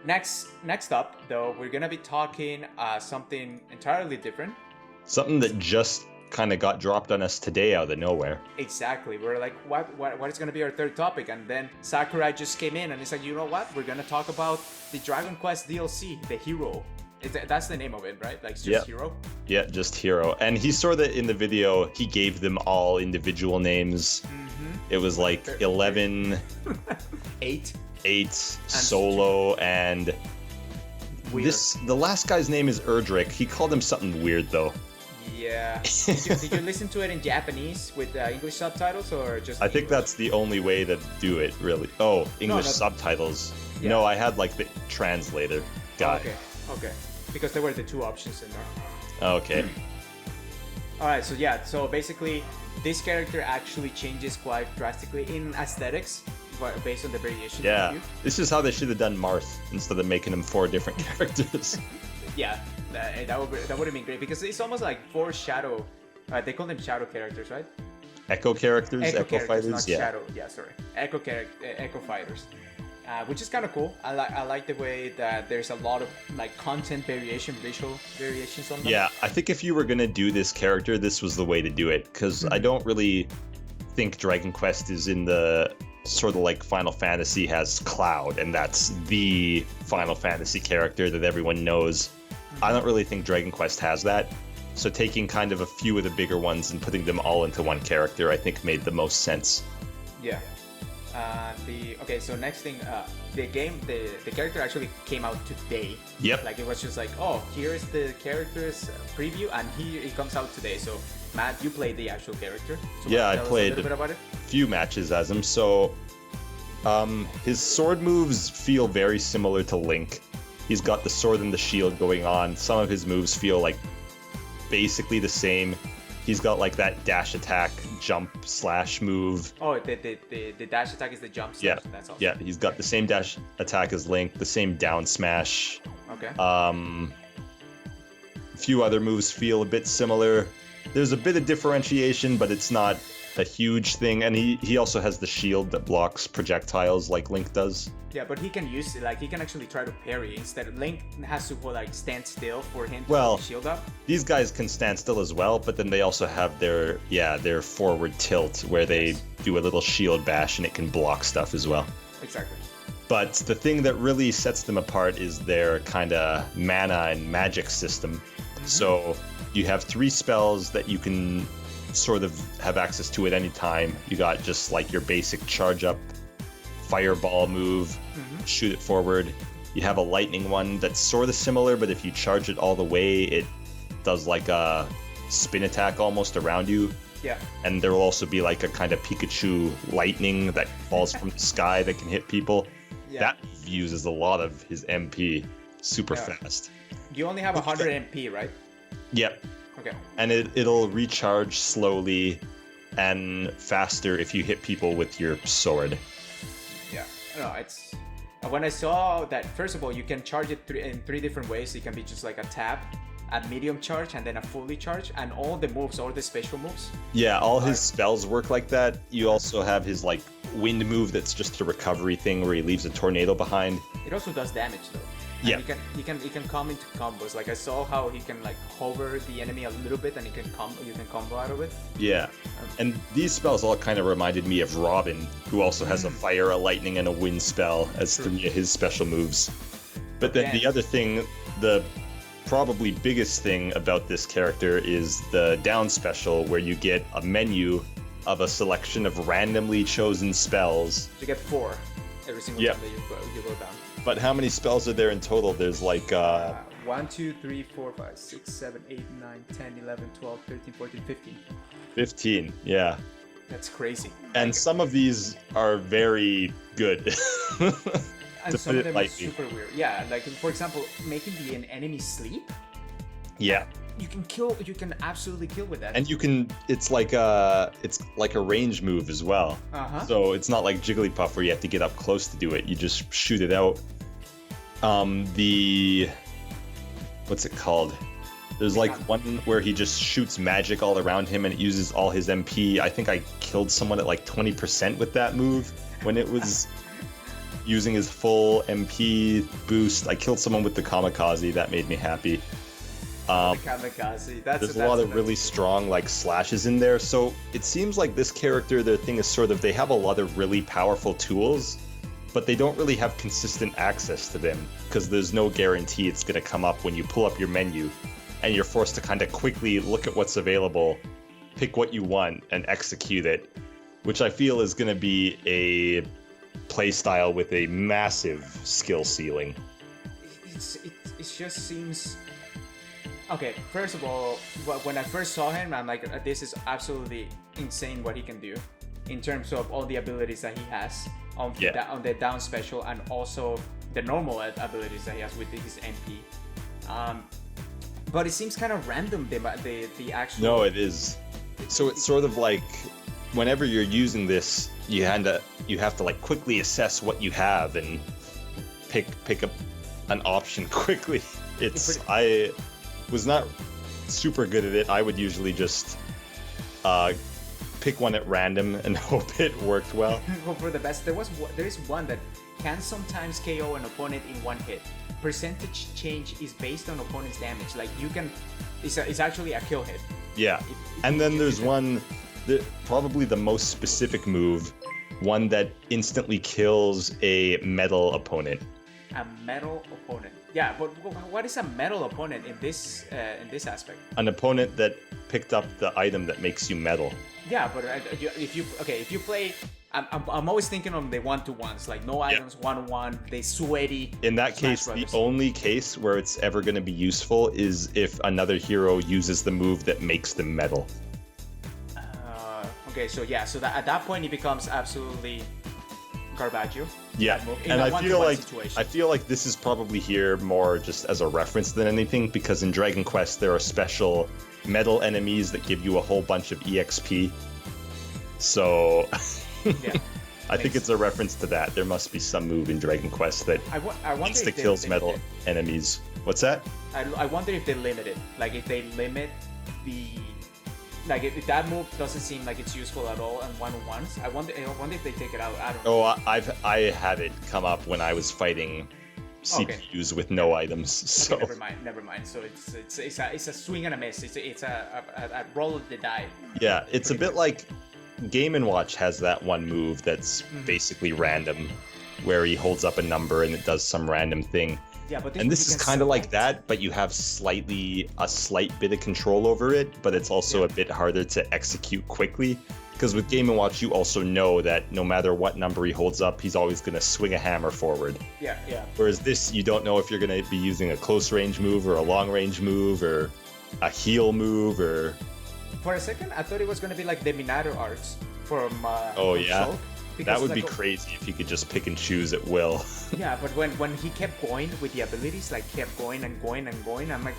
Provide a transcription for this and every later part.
Next up, though, we're gonna be talking something entirely different. Something that just kind of got dropped on us today out of nowhere. Exactly. We're like, what is gonna be our third topic? And then Sakurai just came in and he's like, you know what? We're gonna talk about the Dragon Quest DLC, the Hero. That's the name of it, right? Like, it's just Hero? Yeah, just Hero. And he saw that in the video, he gave them all individual names. Mm-hmm. It was like 11... 8. 8, Solo, and... Weird. The last guy's name is Erdrick. He called him something weird, though. Yeah. Did you listen to it in Japanese with English subtitles or just I think English? that's the only way to do it, really. Oh, English subtitles. Yeah. No, I had like the translator guy. Okay. Because there were the two options in there. Okay. Alright, so basically this character actually changes quite drastically in aesthetics based on the variation. Yeah, this is how they should have done Marth instead of making him 4 different characters. Yeah, that would have been great because it's almost like 4 shadow. They call them shadow characters, right? Echo characters, Echo fighters, not shadow. Yeah, sorry, Echo fighters, which is kind of cool. I like the way that there's a lot of like content variation, visual variations on them. Yeah, I think if you were gonna do this character, this was the way to do it because I don't really think Dragon Quest is in the sort of like Final Fantasy has Cloud, and that's the Final Fantasy character that everyone knows. I don't really think Dragon Quest has that. So taking kind of a few of the bigger ones and putting them all into one character, I think made the most sense. Yeah. So next thing, the character actually came out today. Yep. Like it was just like, oh, here's the character's preview, and here it comes out today. So Matt, you played the actual character. So yeah, I tell us played a little bit about it. Few matches as him. So his sword moves feel very similar to Link. He's got the sword and the shield going on. Some of his moves feel like basically the same. He's got like that dash attack, jump slash move. Oh, the dash attack is the jump slash. Yeah, that's awesome. yeah. He's got the same dash attack as Link, the same down smash. Okay. A few other moves feel a bit similar. There's a bit of differentiation, but it's not a huge thing. And he also has the shield that blocks projectiles like Link does. Yeah, but he can use it, like he can actually try to parry instead. Link has to like stand still for him to Well, put the shield up. These guys can stand still as well, but then they also have their forward tilt where they do a little shield bash and it can block stuff as well. Exactly. But the thing that really sets them apart is their kind of mana and magic system. Mm-hmm. So you have 3 spells that you can sort of have access to at any time. You got just like your basic charge up fireball move, shoot it forward. You have a lightning one that's sort of similar, but if you charge it all the way, it does like a spin attack almost around you. Yeah. And there will also be like a kind of Pikachu lightning that falls from the sky that can hit people. Yeah. That uses a lot of his MP super fast. You only have 100 MP, right? Yep. Okay. And it'll recharge slowly and faster if you hit people with your sword. Yeah. No, it's... When I saw that, first of all, you can charge it in 3 different ways. It can be just like a tap, a medium charge, and then a fully charge, and all the moves, all the special moves. Yeah, all his spells work like that. You also have his like wind move that's just a recovery thing where he leaves a tornado behind. It also does damage though. And yeah. He can come into combos. Like I saw how he can like hover the enemy a little bit and you can combo out of it. Yeah. And these spells all kind of reminded me of Robin, who also has a fire, a lightning, and a wind spell as 3 of his special moves. But then the other thing, the probably biggest thing about this character is the down special, where you get a menu of a selection of randomly chosen spells. You get 4 every single time that you go down. But how many spells are there in total? There's like 1, 2, 3, 4, 5, 6, 7, 8, 9, 10, 11, 12, 13, 14, 15. 15, yeah. That's crazy. And some of these are very good. And some of them are super weird. Yeah, like for example, making the enemy sleep. Yeah. You can absolutely kill with that. And you can, it's like a range move as well. So it's not like Jigglypuff where you have to get up close to do it. You just shoot it out. What's it called? There's like one where he just shoots magic all around him and it uses all his MP. I think I killed someone at like 20% with that move when it was using his full MP boost. I killed someone with the kamikaze. That made me happy. The kamikaze. There's a lot of really strong like slashes in there. So it seems like this character, their thing is sort of they have a lot of really powerful tools, but they don't really have consistent access to them because there's no guarantee it's going to come up when you pull up your menu, and you're forced to kind of quickly look at what's available, pick what you want, and execute it, which I feel is going to be a playstyle with a massive skill ceiling. It just seems... Okay, first of all, when I first saw him, I'm like, this is absolutely insane what he can do in terms of all the abilities that he has on the down special, and also the normal abilities that he has with his MP. But it seems kind of random, the actual... No, it is. So it's sort of like whenever you're using this, you have to like quickly assess what you have and pick up an option quickly. I was not super good at it. I would usually just pick one at random and hope it worked well. Hope for the best. There is one that can sometimes KO an opponent in one hit. Percentage change is based on opponent's damage. Like you can, it's actually a kill hit. Yeah, and then there's one, probably the most specific move, one that instantly kills a metal opponent. A metal opponent. Yeah, but what is a metal opponent in this aspect? An opponent that picked up the item that makes you metal. Yeah, but if you play, I'm always thinking of the 1-to-1s, like no items, 1-on-1, they sweaty. In that case, the only case where it's ever going to be useful is if another hero uses the move that makes them metal. Okay, so at that point it becomes absolutely Garbaggio. Yeah, and I feel like this is probably here more just as a reference than anything, because in Dragon Quest there are special metal enemies that give you a whole bunch of EXP. So yeah, I think it's a reference to that. There must be some move in Dragon Quest that kills metal enemies. What's that? I wonder if they limit it. Like if they limit the... Like if that move doesn't seem like it's useful at all on 1-on-1s, I wonder if they take it out. I don't know. Oh, I had it come up when I was fighting CPUs with no items. So okay, never mind. So it's a swing and a miss. It's a roll of the die. Yeah, it's a bit like Game & Watch has that one move that's basically random, where he holds up a number and it does some random thing. Yeah, but this is kind of like that, but you have a slight bit of control over it, but it's also a bit harder to execute quickly, because with Game & Watch you also know that no matter what number he holds up, he's always going to swing a hammer forward. Yeah. Whereas this, you don't know if you're going to be using a close range move or a long range move or a heal move or... For a second, I thought it was going to be like the Minato arts from Shulk. That would be like, crazy if he could just pick and choose at will. Yeah, but when he kept going with the abilities, like kept going and going and going, I'm like,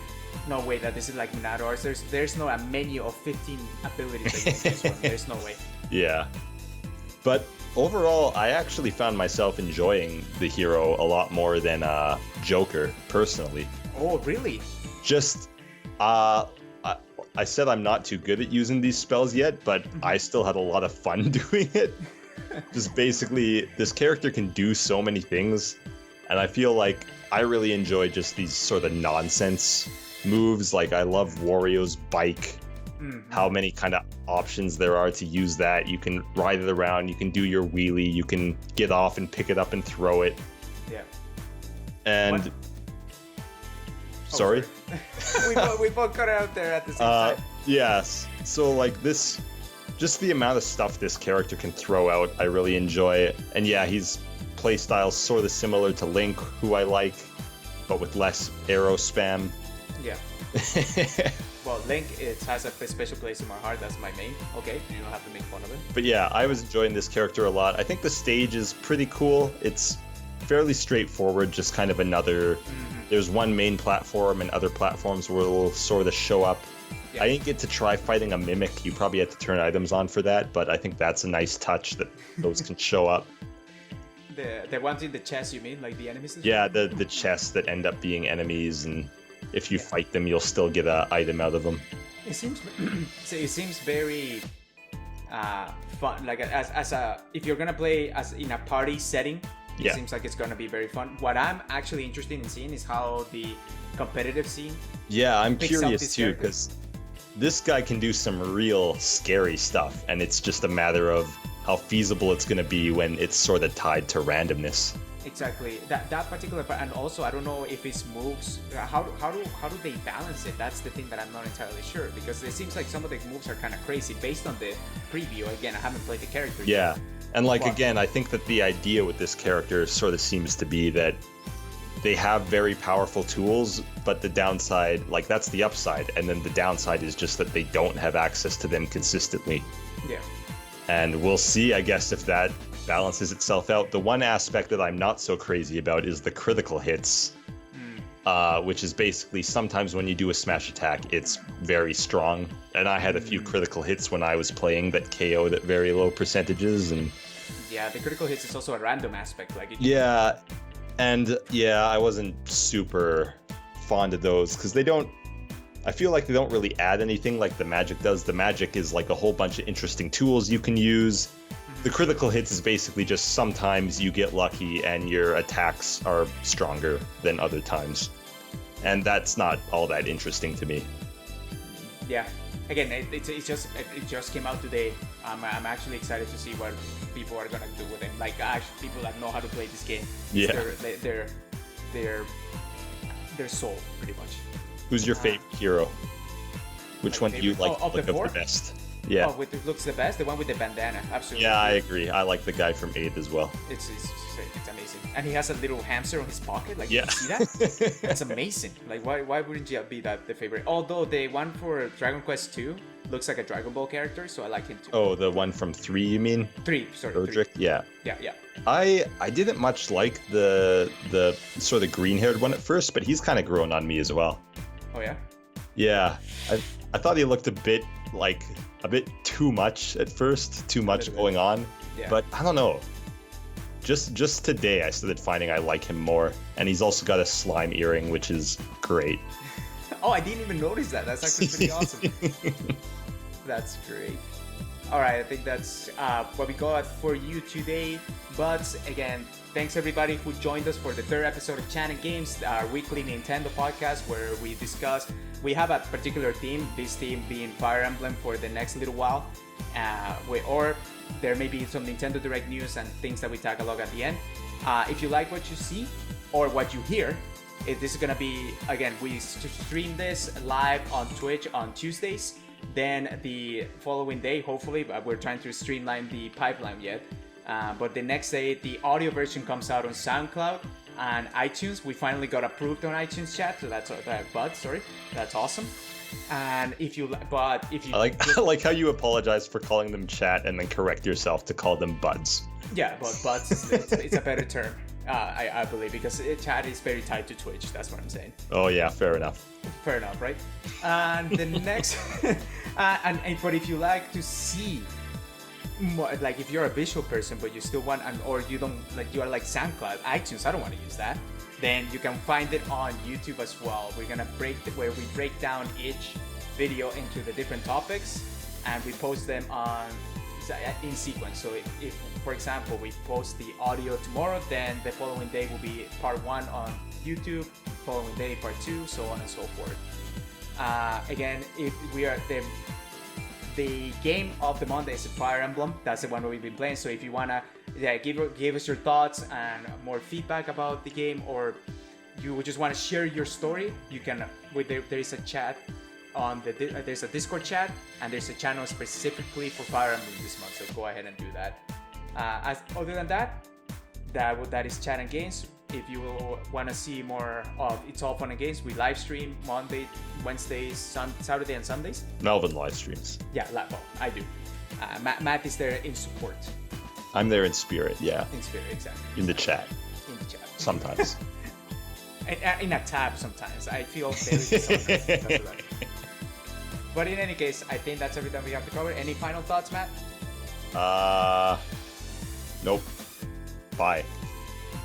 no way that this is like Minato arts. There's no a menu of 15 abilities that you can choose from. There's no way. Yeah. But overall, I actually found myself enjoying the hero a lot more than Joker, personally. Oh, really? Just, I said I'm not too good at using these spells yet, but I still had a lot of fun doing it. Just basically, this character can do so many things, and I feel like I really enjoy just these sort of nonsense moves. Like, I love Wario's bike, how many kind of options there are to use that. You can ride it around, you can do your wheelie, you can get off and pick it up and throw it. Yeah. And... Sorry? we both got out there at the same time. Yes. So, like, this... Just the amount of stuff this character can throw out, I really enjoy. And yeah, his playstyle sort of similar to Link, who I like, but with less arrow spam. Yeah. Well, Link, it has a special place in my heart. That's my main. Okay, you don't have to make fun of it. But yeah, I was enjoying this character a lot. I think the stage is pretty cool. It's fairly straightforward, just kind of another... There's one main platform, and other platforms will sort of show up. Yeah. I didn't get to try fighting a mimic. You probably had to turn items on for that, but I think that's a nice touch that those can show up. The ones in the chest, you mean? Like the enemies? Yeah, the chests that end up being enemies, and if you fight them, you'll still get an item out of them. It seems very fun. Like if you're gonna play as in a party setting, It Yeah. seems like it's gonna be very fun. What I'm actually interested in seeing is how the competitive scene Yeah, I'm picks up curious this too, character. because this guy can do some real scary stuff, and it's just a matter of how feasible it's going to be when it's sort of tied to randomness. Exactly. That particular part, and also I don't know if his moves. How do they balance it? That's the thing that I'm not entirely sure, because it seems like some of the moves are kind of crazy based on the preview. Again, I haven't played the character yet. Yeah, and like But- again, I think that the idea with this character sort of seems to be that they have very powerful tools, but the downside, like that's the upside, and then the downside is just that they don't have access to them consistently. Yeah. And we'll see, I guess, if that balances itself out. The one aspect that I'm not so crazy about is the critical hits, which is basically sometimes when you do a smash attack, it's very strong. And I had a few critical hits when I was playing that KO'd at very low percentages. And Yeah, the critical hits is also a random aspect. Like yeah, and yeah, I wasn't super fond of those because they don't. I feel like they don't really add anything like the magic does. The magic is like a whole bunch of interesting tools you can use. The critical hits is basically just sometimes you get lucky and your attacks are stronger than other times. And that's not all that interesting to me. Yeah. Again, it just came out today. I'm actually excited to see what people are gonna do with it. Like actually, people that know how to play this game. Yeah. Their soul, pretty much. Who's your favorite hero? Which My one do you favorite- like of the look of four? the best? Yeah. Oh, it looks the best. The one with the bandana. Absolutely. Yeah, I agree. I like the guy from 8 as well. It's amazing. And he has a little hamster on his pocket. Like, Yeah. you see that? That's amazing. Like, why wouldn't you be the favorite? Although the one for Dragon Quest 2 looks like a Dragon Ball character, so I like him too. Oh, the one from 3, you mean? 3, sorry. 3. Roderick? Yeah. Yeah. I didn't much like the sort of green-haired one at first, but he's kind of grown on me as well. Oh, yeah? Yeah. I thought he looked a bit too much at first, too much bit. going on. Yeah. But I don't know. Just today I started finding I like him more, and he's also got a slime earring, which is great. Oh, I didn't even notice that. That's actually pretty awesome. That's great. All right, I think that's what we got for you today. But again, thanks everybody who joined us for the third episode of Chat and Games, our weekly Nintendo podcast where we have a particular theme, this theme being Fire Emblem for the next little while. Or there may be some Nintendo Direct news and things that we tackle at the end. If you like what you see or what you hear, this is gonna be, again, we stream this live on Twitch on Tuesdays. Then the following day, hopefully, we're trying to streamline the pipeline yet. But the next day, the audio version comes out on SoundCloud and iTunes. We finally got approved on iTunes chat, so that's that's awesome. And if you I like how you apologize for calling them chat and then correct yourself to call them buds. yeah, but buds, it's a better term, I believe, because chat is very tied to Twitch. That's what I'm saying. Oh yeah, fair enough. Fair enough, right? And the next, but if you like to see more, like if you're a visual person but you still want, or you don't like, you are like SoundCloud, iTunes, I don't want to use that, then you can find it on YouTube as well. We're gonna where we break down each video into the different topics and we post them in sequence. So if for example we post the audio tomorrow, then the following day will be part 1 on YouTube, following day part 2, so on and so forth. Again, if we are the game of the month is Fire Emblem. That's the one we've been playing. So if you wanna give us your thoughts and more feedback about the game, or you just want to share your story, you can. There is a chat on there's a Discord chat, and there's a channel specifically for Fire Emblem this month. So go ahead and do that. Other than that, that is Chat and Games. If you want to see more of It's All Fun and Games, we live stream Monday, Wednesdays, Saturday, and Sundays. Melvin live streams. Yeah, well, I do. Matt is there in support. I'm there in spirit, yeah. In spirit, exactly. In the chat. In the chat. Sometimes. In a tab sometimes. I feel there is sometimes. But in any case, I think that's everything we have to cover. Any final thoughts, Matt? Nope. Bye.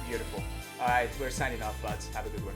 Beautiful. All right, we're signing off, buds. Have a good one.